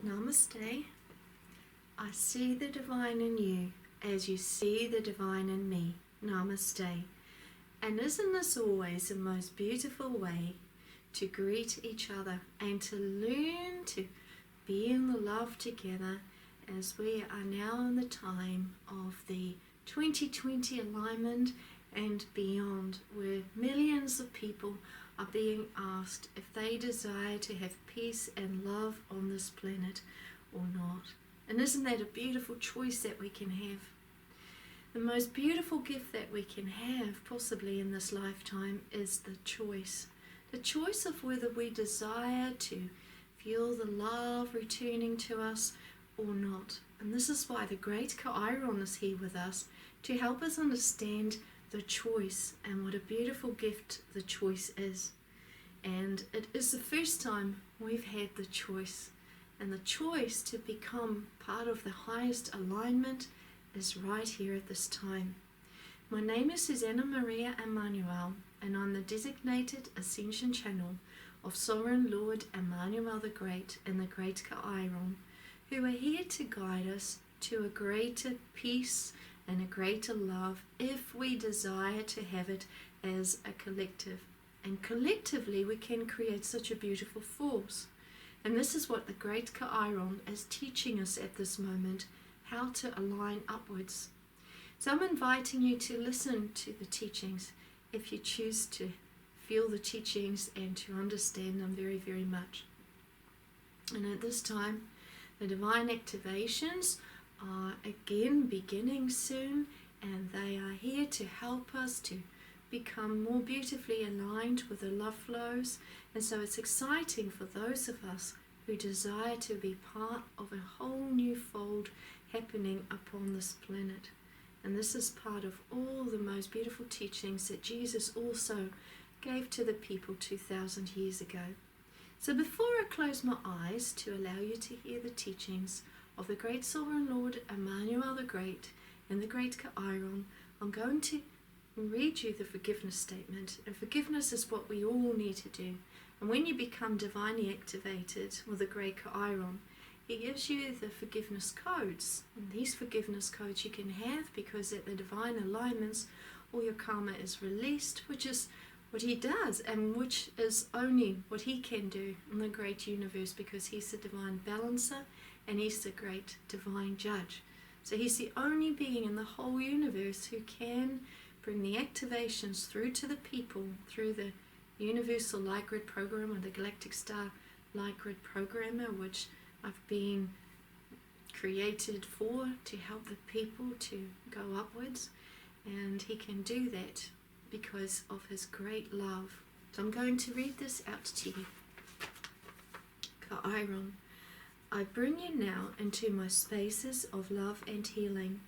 Namaste. I see the divine in you as you see the divine in me. Namaste. And isn't this always the most beautiful way to greet each other and to learn to be in the love together as we are now in the time of the 2020 alignment and beyond, where millions of people are being asked if they desire to have peace and love on this planet or not. And isn't that a beautiful choice that we can have? The most beautiful gift that we can have possibly in this lifetime is the choice. The choice of whether we desire to feel the love returning to us or not. And this is why the great Chiron is here with us, to help us understand the choice and what a beautiful gift the choice is. And it is the first time we've had the choice. And the choice to become part of the highest alignment is right here at this time. My name is Suzanna Maria Emmanuel, and I'm the designated Ascension Channel of Sovereign Lord Emmanuel the Great and the Great Chiron, who are here to guide us to a greater peace and a greater love if we desire to have it as a collective. And collectively we can create such a beautiful force. And this is what the great Chiron is teaching us at this moment, how to align upwards. So I'm inviting you to listen to the teachings if you choose to feel the teachings and to understand them very, very much. And at this time, the divine activations are again beginning soon, and they are here to help us to become more beautifully aligned with the love flows. And so it's exciting for those of us who desire to be part of a whole new fold happening upon this planet. And this is part of all the most beautiful teachings that Jesus also gave to the people 2,000 years ago. So before I close my eyes to allow you to hear the teachings of the great Sovereign Lord Emmanuel the Great and the great Chiron, I'm going to read you the forgiveness statement. And forgiveness is what we all need to do. And when you become divinely activated with the great Chiron, he gives you the forgiveness codes. And these forgiveness codes you can have because at the divine alignments, all your karma is released, which is what he does, and which is only what he can do in the great universe, because he's the divine balancer and he's the great divine judge. So he's the only being in the whole universe who can bring the activations through to the people through the universal light grid program, or the galactic star light grid programmer, which I've been created for to help the people to go upwards. And he can do that because of his great love. So I'm going to read this out to you. Chiron, I bring you now into my spaces of love and healing.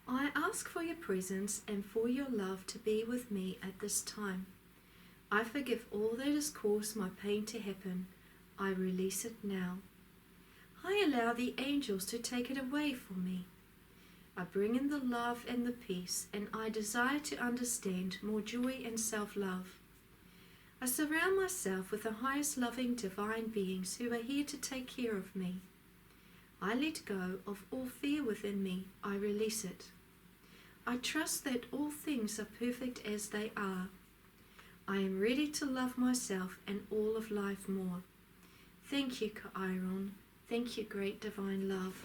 I ask for your presence and for your love to be with me at this time. I forgive all that has caused my pain to happen. I release it now. I allow the angels to take it away from me. I bring in the love and the peace, and I desire to understand more joy and self-love. I surround myself with the highest loving divine beings who are here to take care of me. I let go of all fear within me. I release it. I trust that all things are perfect as they are. I am ready to love myself and all of life more. Thank you, Chiron. Thank you, great divine love.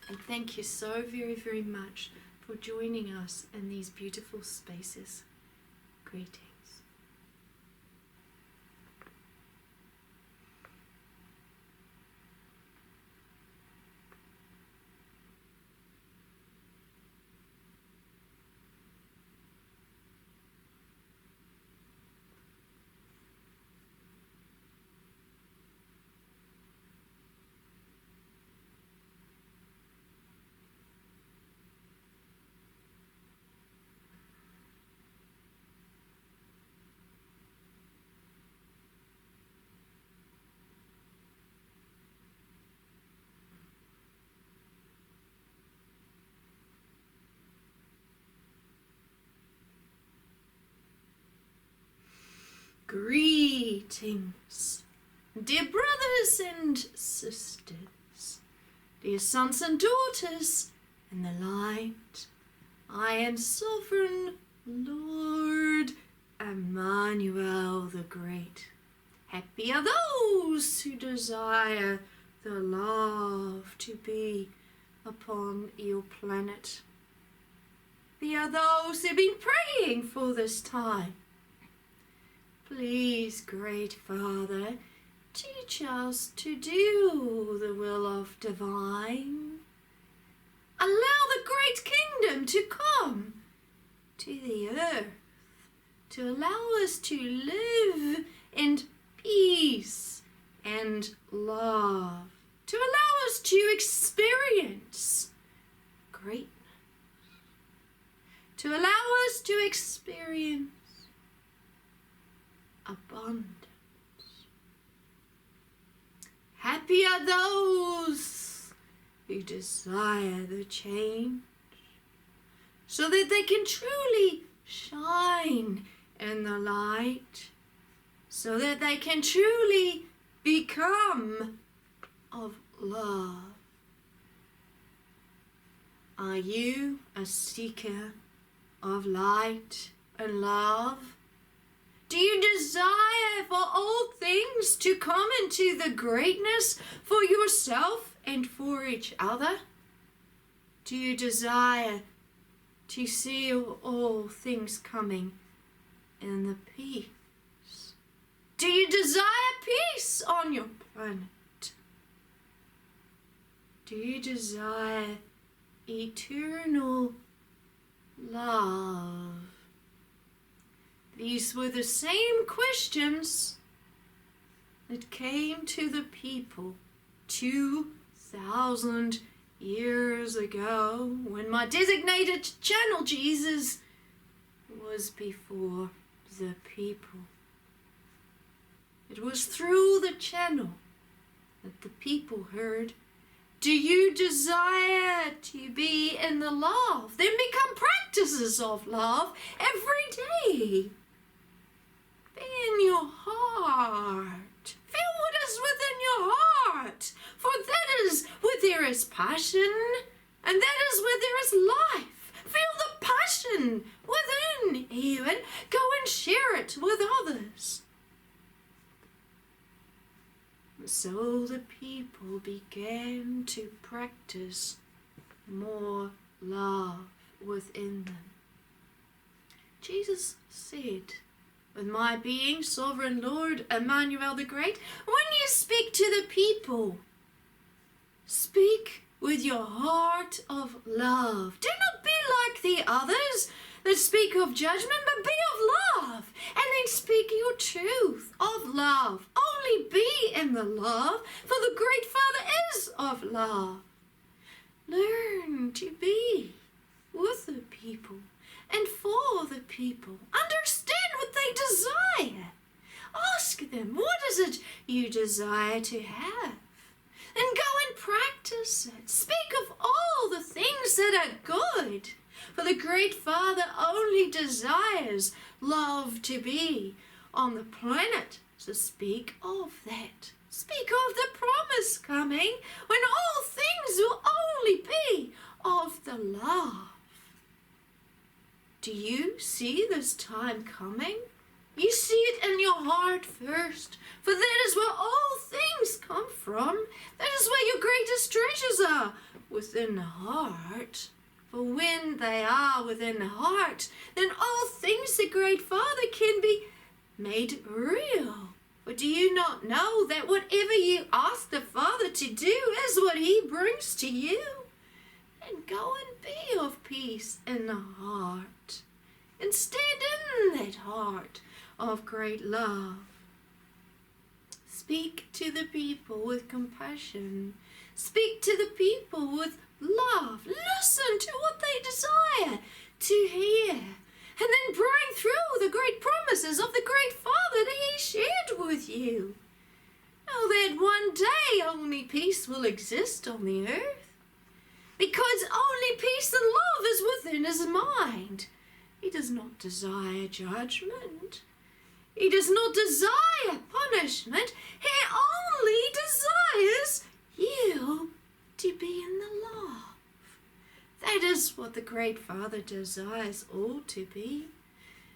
And thank you so very, very much for joining us in these beautiful spaces. Greetings. Greetings, dear brothers and sisters. your sons and daughters in the light. I am sovereign Lord Emmanuel the Great. Happy are those who desire the love to be upon your planet. Happy are those who've been praying for this time. Please, Great Father, teach us to do the will of divine. Allow the great kingdom to come to the earth, to allow us to live in peace and love, to allow us to experience greatness, to allow us to experience abundance. Happy are those who desire the change, so that they can truly shine in the light, so that they can truly become of love. Are you a seeker of light and love? Do you desire for all things to come into the greatness for yourself and for each other? Do you desire to see all things coming in the peace? Do you desire peace on your planet? Do you desire eternal love? These were the same questions that came to the people 2,000 years ago when my designated channel Jesus was before the people. It was through the channel that the people heard, do you desire to be in the love? Then become practices of love every day. Be in your heart. Feel what is within your heart. For that is where there is passion, and that is where there is life. Feel the passion within you and go and share it with others. So the people began to practice more love within them. Jesus said, with my being sovereign Lord Emmanuel the Great, when you speak to the people, speak with your heart of love. Do not be like the others that speak of judgment, but be of love. And then speak your truth of love. Only be in the love, for the great Father is of love. Learn to be with the people and for the people. Understand what they desire. Ask them, what is it you desire to have? And go and practice it. Speak of all the things that are good. For the great Father only desires love to be on the planet. So speak of that. Speak of the promise coming when all things will only be of the love. Do you see this time coming? You see it in your heart first, for that is where all things come from. That is where your greatest treasures are, within the heart. For when they are within the heart, then all things the great Father can be made real. For do you not know that whatever you ask the Father to do is what He brings to you? And go and be of peace in the heart, and stand in that heart of great love. Speak to the people with compassion. Speak to the people with love. Listen to what they desire to hear. And then bring through the great promises of the great Father that He shared with you. Know that one day only peace will exist on the earth. Because only peace and love is within His mind. He does not desire judgment. He does not desire punishment. He only desires you to be in is what the Great Father desires all to be.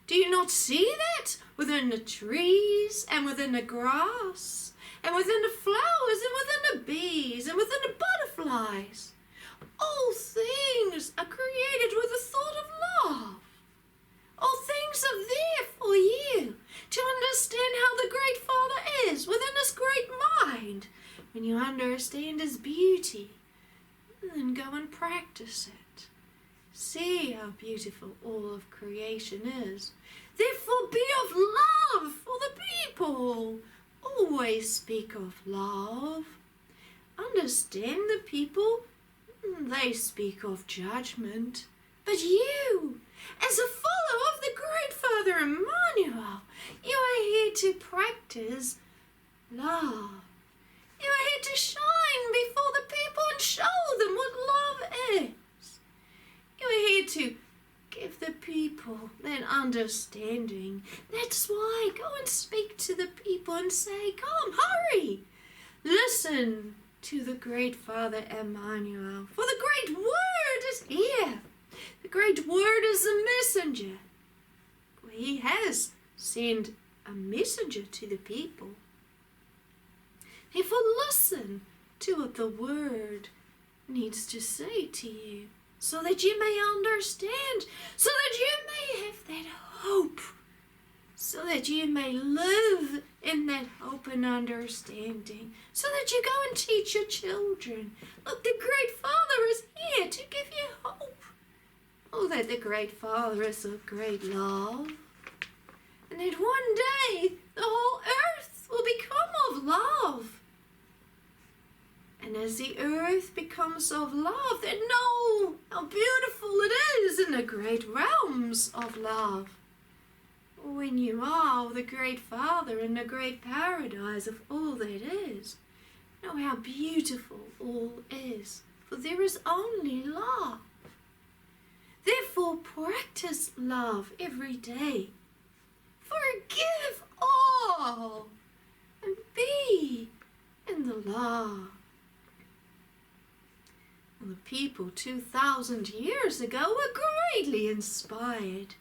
Do you not see that within the trees and within the grass and within the flowers and within the bees and within the butterflies? All things are created with the thought of love. All things are there for you to understand how the Great Father is within His great mind. When you understand His beauty, then go and practice it. See how beautiful all of creation is. Therefore be of love for the people. Always speak of love. Understand the people, they speak of judgment. But you, as a follower of the Great Father Emmanuel, you are here to practice love. You are here to shine before the people and show them what love is. You are here to give the people that understanding. That's why go and speak to the people and say, come, hurry. Listen to the Great Father Emmanuel, for the great word is here. The great word is a messenger. He has sent a messenger to the people. Therefore listen to what the word needs to say to you, so that you may understand, so that you may have that hope, so that you may live in that hope and understanding, so that you go and teach your children. Look, the Great Father is here to give you hope. Oh, that the Great Father is of great love, and that one day the whole earth will become of love. And as the earth becomes of love, then know how beautiful it is in the great realms of love. When you are the Great Father in the great paradise of all that is, know how beautiful all is, for there is only love. Therefore practice love every day. Forgive all and be in the love. The people 2,000 years ago were greatly inspired.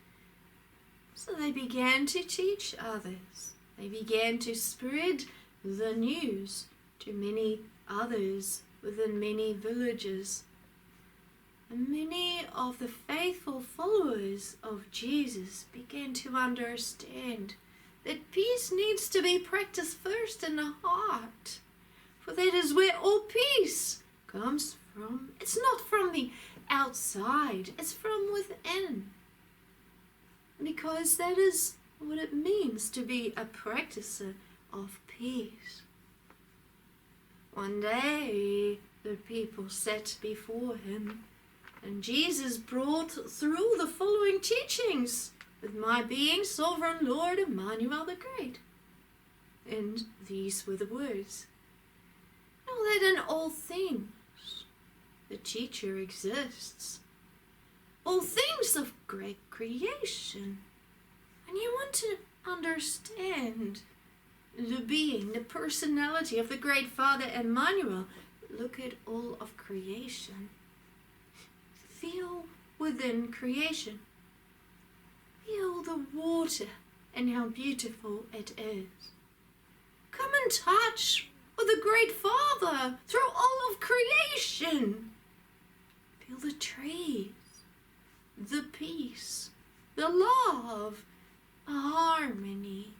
So they began to teach others. They began to spread the news to many others within many villages. And many of the faithful followers of Jesus began to understand that peace needs to be practiced first in the heart. For that is where all peace comes from. It's not from the outside, it's from within. Because that is what it means to be a practicer of peace. One day the people sat before him, and Jesus brought through the following teachings, with my being sovereign Lord Emmanuel the Great. And these were the words: know that in all things the teacher exists. All things of great creation. And you want to understand the being, the personality of the Great Father Emmanuel. Look at all of creation. Feel within creation. Feel the water and how beautiful it is. Come and touch with the Great Father through all of creation. Feel the trees, the peace, the love, the harmony.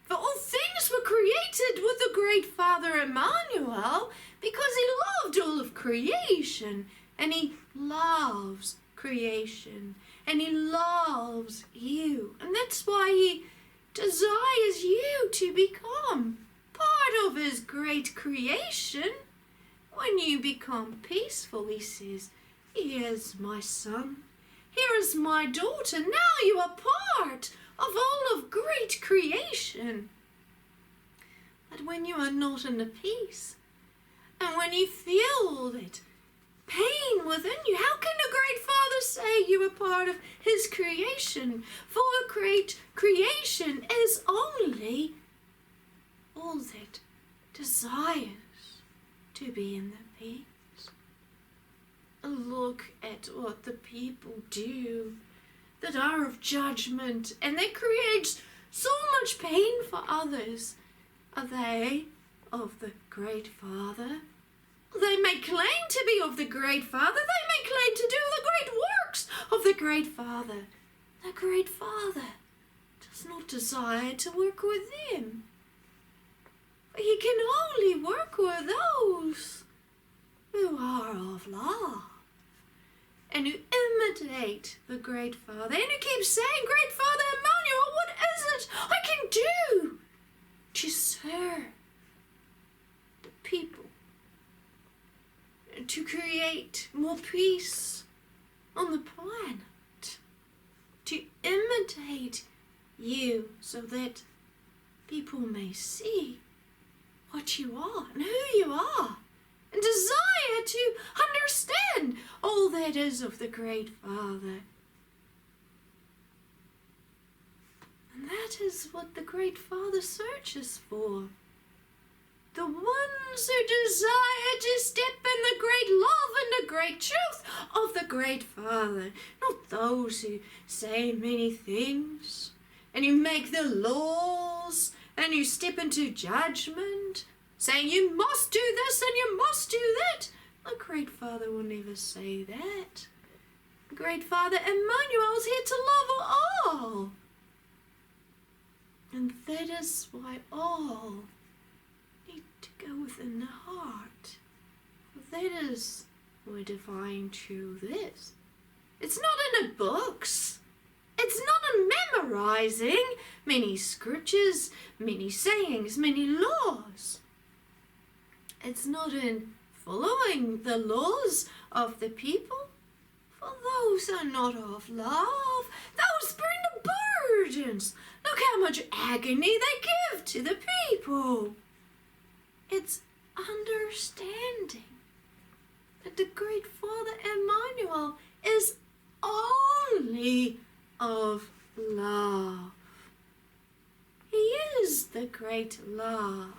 For all things were created with the Great Father Emmanuel, because he loved all of creation, and he loves creation, and he loves you. And that's why he desires you to become part of his great creation. When you become peaceful, he says, here's my son, here is my daughter, now you are part of all of great creation. But when you are not in the peace, and when you feel that pain within you, how can the Great Father say you are part of his creation? For a great creation is only all that desires to be in the peace. look at what the people do that are of judgment, and they create so much pain for others. Are they of the Great Father? They may claim to be of the Great Father. They may claim to do the great works of the Great Father. The Great Father does not desire to work with them. He can only work with those who are of love and who imitate the Great Father, and who keep saying, Great Father Emmanuel, what is it I can do to serve the people, and to create more peace on the planet, to imitate you so that people may see what you are and who you are, and desire to understand all that is of the Great Father. And that is what the Great Father searches for. The ones who desire to step in the great love and the great truth of the Great Father, not those who say many things and who make the laws and who step into judgment, saying you must do this and you must do that. The Great Father will never say that. The Great Father Emmanuel is here to love all. And that is why all need to go within the heart. That is where divine truth is. It's not in the books. It's not in memorizing many scriptures, many sayings, many laws. It's not in following the laws of the people. For those are not of love. Those bring the burdens. Look how much agony they give to the people. It's understanding that the Great Father Emmanuel is only of love. He is the great love.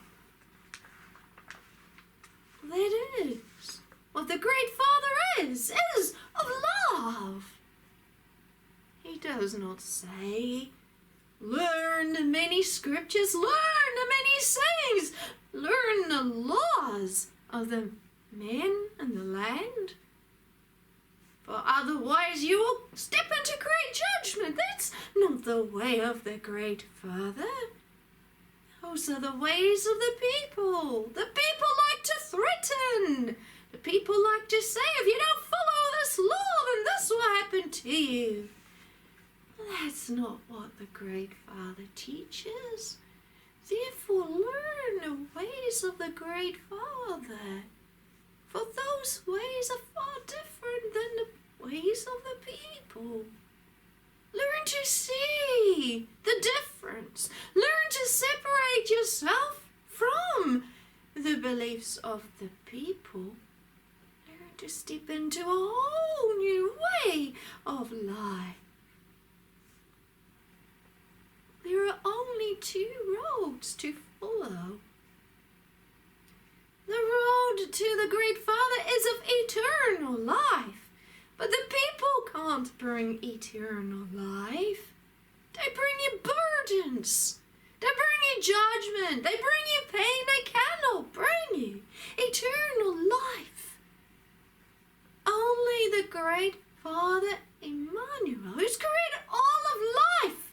That is what the Great Father is of love. He does not say, learn the many scriptures, learn the many sayings, learn the laws of the men and the land. For otherwise you will step into great judgment. That's not the way of the Great Father. Those are the ways of the people. The people like to threaten. The people like to say, if you don't follow this law, then this will happen to you. That's not what the Great Father teaches. Therefore, learn the ways of the Great Father. For those ways are far different than the ways of the people. Learn to see the difference. Learn to separate yourself from the beliefs of the people. Learn to step into a whole new way of life. There are only two roads to follow. The road to the Great Father is of eternal life. But the people can't bring eternal life. They bring you burdens. They bring you judgment. They bring you pain. They cannot bring you eternal life. Only the Great Father Emmanuel, who's created all of life,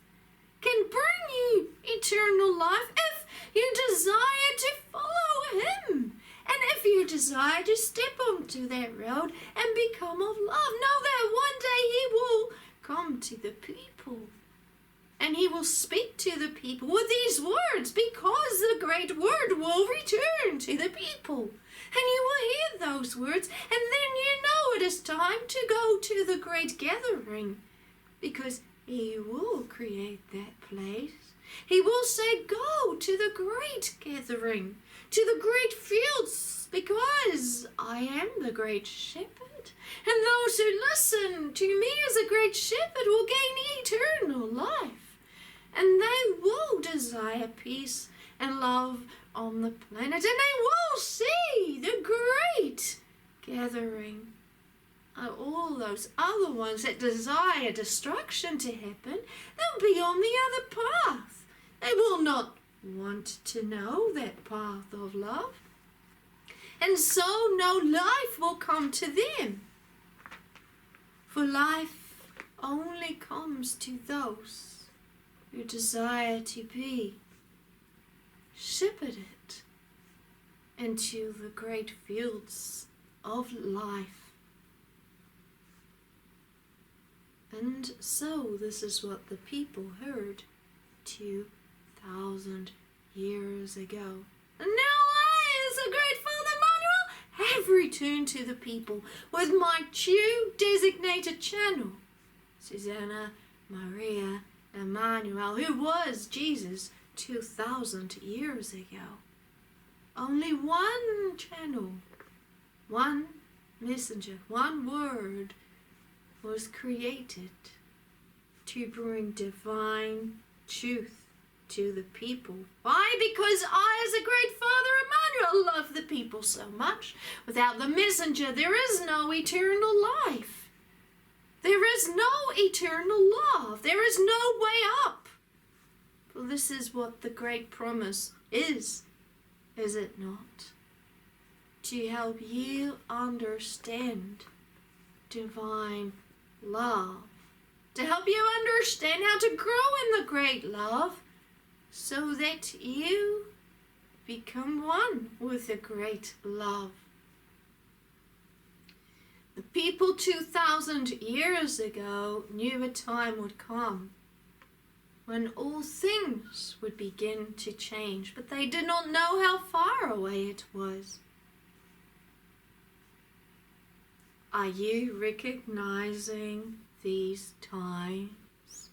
can bring you eternal life if you desire to follow him. And if you desire to step onto that road and become of love, know that one day he will come to the people. And he will speak to the people with these words, because the great word will return to the people. And you will hear those words, and then you know it is time to go to the great gathering, because he will create that place. He will say, go to the great gathering, to the great fields, because I am the great shepherd. And those who listen to me as a great shepherd will gain eternal life. And they will desire peace and love on the planet. And they will see the great gathering. all those other ones that desire destruction to happen, they'll be on the other path. They will not want to know that path of love. And so no life will come to them. For life only comes to those who desire to be shepherded into the great fields of life. And so this is what the people heard 2,000 years ago. And now I, as a great Father Emmanuel, have returned to the people with my two designated channel, Suzanna, Maria, Emmanuel, who was Jesus 2,000 years ago. Only one channel, one messenger, one word was created to bring divine truth to the people. Why? Because I, as a great Father Emmanuel, love the people so much. Without the messenger, there is no eternal life. There is no eternal love. There is no way up. For this is what the great promise is it not? To help you understand divine love. To help you understand how to grow in the great love so that you become one with the great love. The people 2,000 years ago knew a time would come when all things would begin to change, but they did not know how far away it was. Are you recognizing these times?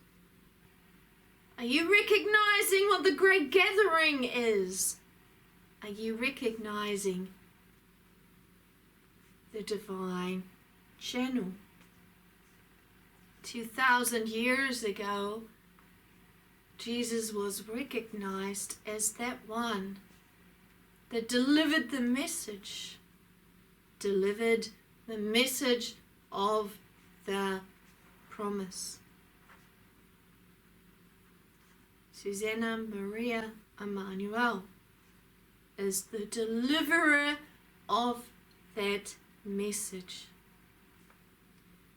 Are you recognizing what the great gathering is? Are you recognizing the divine channel? 2,000 years ago, Jesus was recognized as that one that delivered the message of the promise. Suzanna Maria Emmanuel is the deliverer of that message.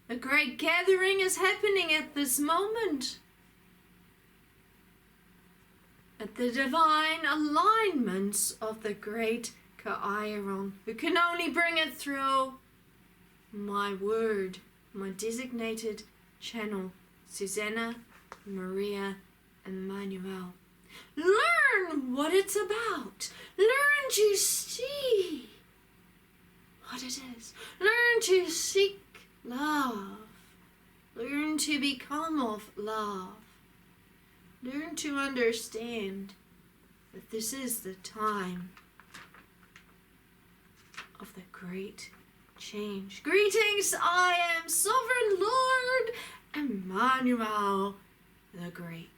The great gathering is happening at this moment. At the divine alignments of the great Kairon, who can only bring it through my word, my designated channel, Suzanna Maria Emmanuel. Learn what it's about. Learn to see what it is. Learn to seek love. Learn to become of love. Learn to understand that this is the time of the great change. Greetings, I am Sovereign Lord Emmanuel the Great.